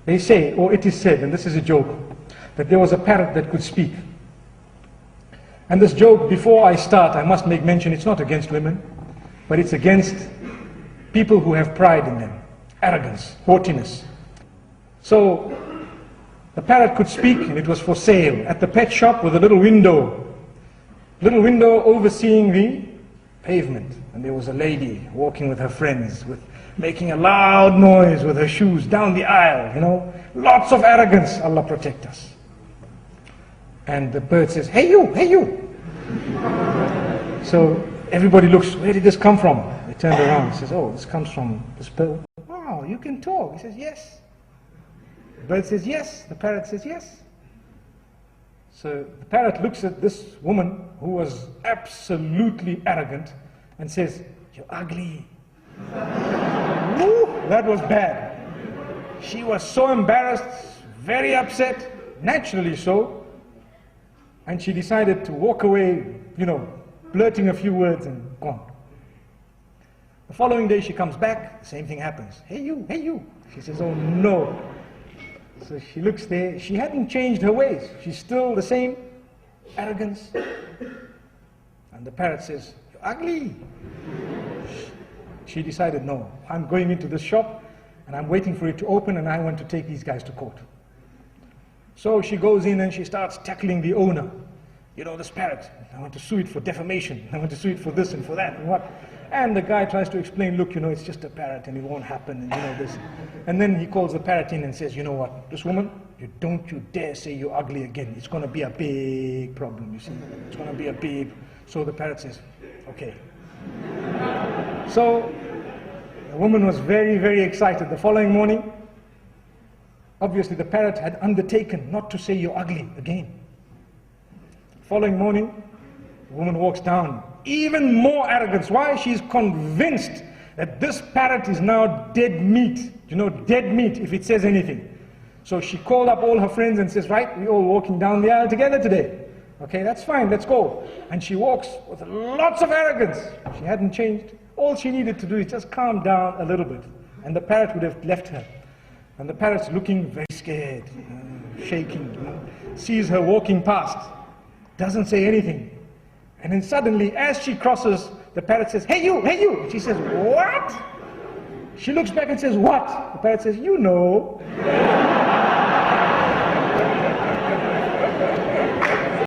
They say, or it is said, and this is a joke, that there was a parrot that could speak. And this joke, before I start, I must make mention, it's not against women, but it's against people who have pride in them, arrogance, haughtiness. So, the parrot could speak, and it was for sale at the pet shop with a little window overseeing the pavement. And there was a lady walking with her friends, making a loud noise with her shoes down the aisle, you know, lots of arrogance. Allah protect us. And the bird says, "Hey you, hey you." So everybody looks, where did this come from? They turned around and says, "Oh, this comes from this bird." "Wow, you can talk." He says, "Yes." The bird says, "Yes." The parrot says, "Yes." So the parrot looks at this woman who was absolutely arrogant and says, "You're ugly." Woo, that was bad. She was so embarrassed, very upset, naturally so, and she decided to walk away, you know, blurting a few words and gone. The following day she comes back, the same thing happens. "Hey you, hey you." She says, "Oh no." So she looks there, she hadn't changed her ways. She's still the same arrogance. And the parrot says, "You're ugly." She decided, no, I'm going into this shop and I'm waiting for it to open and I want to take these guys to court. So she goes in and she starts tackling the owner. "You know, this parrot, I want to sue it for defamation. I want to sue it for this and for that and what." And the guy tries to explain, "Look, you know, it's just a parrot and it won't happen and you know this." And then he calls the parrot in and says, "You know what, this woman, don't you dare say you're ugly again. It's going to be a big problem, you see. It's going to be a big..." So the parrot says, "Okay." So the woman was very, very excited. The following morning, obviously the parrot had undertaken not to say "you're ugly" again. The following morning, the woman walks down, even more arrogance. Why? She's convinced that this parrot is now dead meat. You know, dead meat if it says anything. So she called up all her friends and says, "Right, we're all walking down the aisle together today. Okay, that's fine, let's go." And she walks with lots of arrogance. She hadn't changed. All she needed to do is just calm down a little bit. And the parrot would have left her. And the parrot's looking very scared, shaking, sees her walking past, doesn't say anything. And then suddenly, as she crosses, the parrot says, "Hey you, hey you." She says, "What?" She looks back and says, "What?" The parrot says, "You know."